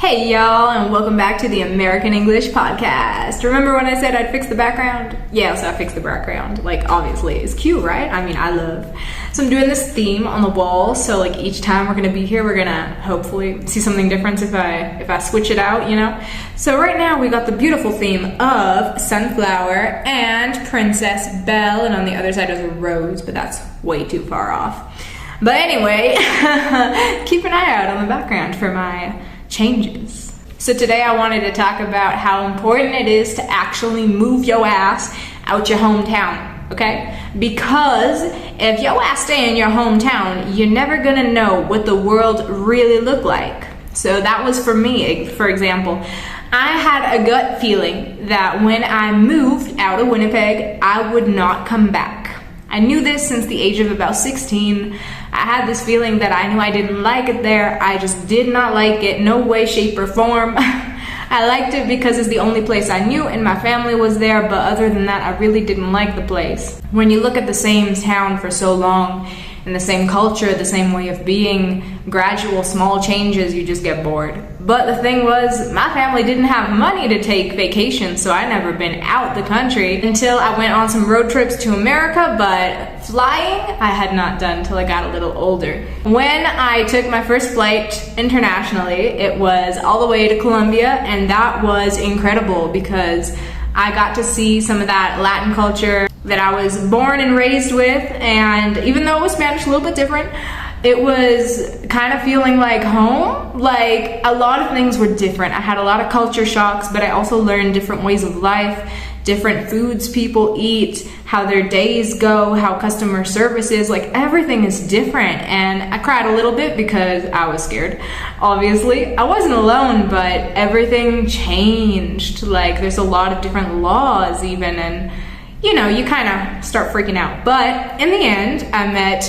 Hey y'all, and welcome back to the American English Podcast. Remember when I said I'd fix the background? Yeah, so I fixed the background. Like, obviously, it's cute, right? I mean, I love. So I'm doing this theme on the wall, so like each time we're gonna be here, we're gonna hopefully see something different if I switch it out, you know? So right now we got the beautiful theme of sunflower and Princess Belle, and on the other side is a rose, but that's way too far off. But anyway, keep an eye out on the background for my changes. So today I wanted to talk about how important it is to actually move your ass out your hometown, okay? Because if your ass stay in your hometown, you're never gonna know what the world really look like. So that was for me, for example. I had a gut feeling that when I moved out of Winnipeg, I would not come back. I knew this since the age of about 16. I had this feeling that I knew I didn't like it there. I just did not like it, no way, shape, or form. I liked it because it's the only place I knew and my family was there, but other than that, I really didn't like the place. When you look at the same town for so long, and the same culture, the same way of being, gradual small changes, you just get bored. But the thing was, my family didn't have money to take vacations, so I'd never been out the country until I went on some road trips to America, but flying I had not done till I got a little older. When I took my first flight internationally, it was all the way to Colombia, and that was incredible because I got to see some of that Latin culture that I was born and raised with, and even though it was Spanish, a little bit different, it was kind of feeling like home. Like, a lot of things were different. I had a lot of culture shocks, but I also learned different ways of life, different foods people eat, how their days go, how customer service is, like everything is different. And I cried a little bit because I was scared. Obviously, I wasn't alone, but everything changed. Like, there's a lot of different laws even, and you know, you kind of start freaking out. But in the end, I met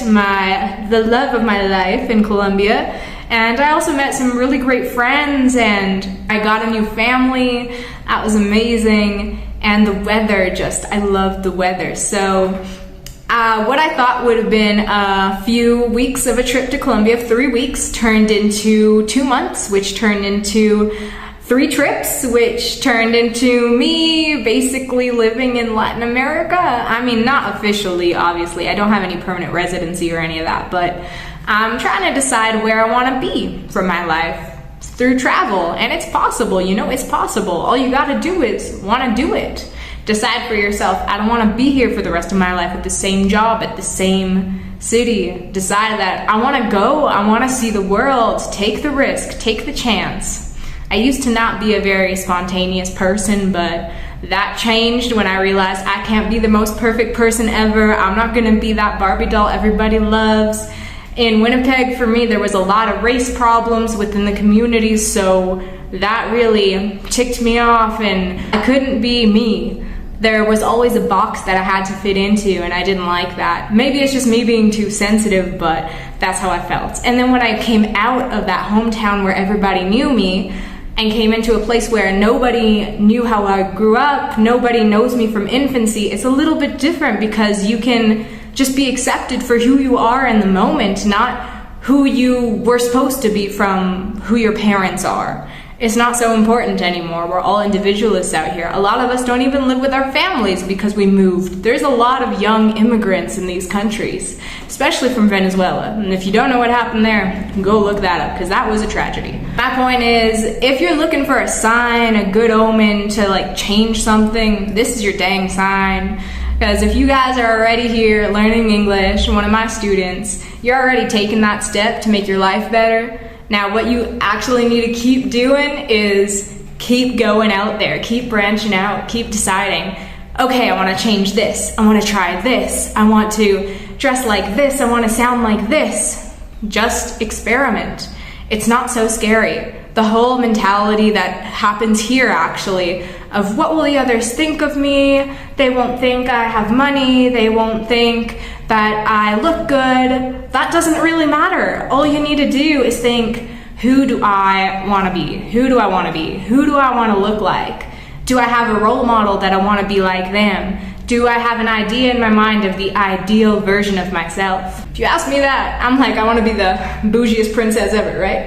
the love of my life in Colombia, and I also met some really great friends, and I got a new family. That was amazing. And the weather, I loved the weather. So what I thought would have been a few weeks of a trip to Colombia, 3 weeks, turned into 2 months, which turned into 3 trips, which turned into me basically living in Latin America. I mean, not officially, obviously. I don't have any permanent residency or any of that, but I'm trying to decide where I want to be for my life through travel. And it's possible, you know, it's possible. All you gotta do is want to do it. Decide for yourself, I don't want to be here for the rest of my life at the same job, at the same city. Decide that I want to go, I want to see the world, take the risk, take the chance. I used to not be a very spontaneous person, but that changed when I realized I can't be the most perfect person ever. I'm not gonna be that Barbie doll everybody loves. In Winnipeg, for me, there was a lot of race problems within the community, so that really ticked me off, and I couldn't be me. There was always a box that I had to fit into, and I didn't like that. Maybe it's just me being too sensitive, but that's how I felt. And then when I came out of that hometown where everybody knew me, and came into a place where nobody knew how I grew up, nobody knows me from infancy, it's a little bit different because you can just be accepted for who you are in the moment, not who you were supposed to be from who your parents are. It's not so important anymore. We're all individualists out here. A lot of us don't even live with our families because we moved. There's a lot of young immigrants in these countries, especially from Venezuela. And if you don't know what happened there, go look that up because that was a tragedy. My point is, if you're looking for a sign, a good omen to like change something, this is your dang sign. Because if you guys are already here learning English, one of my students, you're already taking that step to make your life better. Now, what you actually need to keep doing is keep going out there, keep branching out, keep deciding, okay, I want to change this, I want to try this, I want to dress like this, I want to sound like this. Just experiment. It's not so scary. The whole mentality that happens here, actually, of what will the others think of me? They won't think I have money, they won't think that I look good. That doesn't really matter. All you need to do is think, who do I want to be? Who do I want to be? Who do I want to look like? Do I have a role model that I want to be like them? Do I have an idea in my mind of the ideal version of myself? If you ask me that, I'm like, I want to be the bougiest princess ever, right?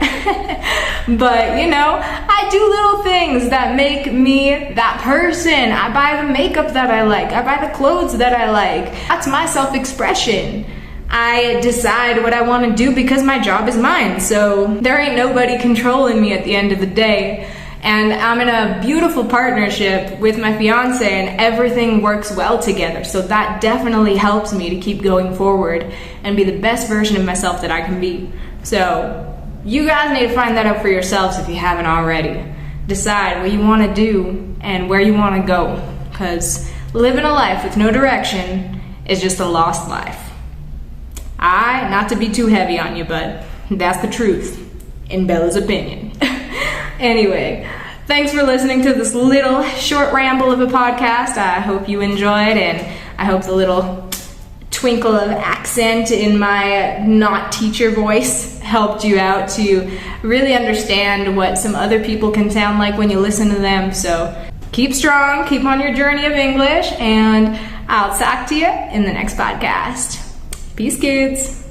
But, you know, I do little things that make me that person. I buy the makeup that I like. I buy the clothes that I like. That's my self-expression. I decide what I want to do because my job is mine. So there ain't nobody controlling me at the end of the day. And I'm in a beautiful partnership with my fiance and everything works well together. So that definitely helps me to keep going forward and be the best version of myself that I can be. So you guys need to find that out for yourselves if you haven't already. Decide what you want to do and where you want to go. Because living a life with no direction is just a lost life. Not to be too heavy on you, but that's the truth, in Bella's opinion. Anyway, thanks for listening to this little short ramble of a podcast. I hope you enjoyed, and I hope the little twinkle of accent in my not teacher voice helped you out to really understand what some other people can sound like when you listen to them. So keep strong, keep on your journey of English, and I'll talk to you in the next podcast. Peace, kids.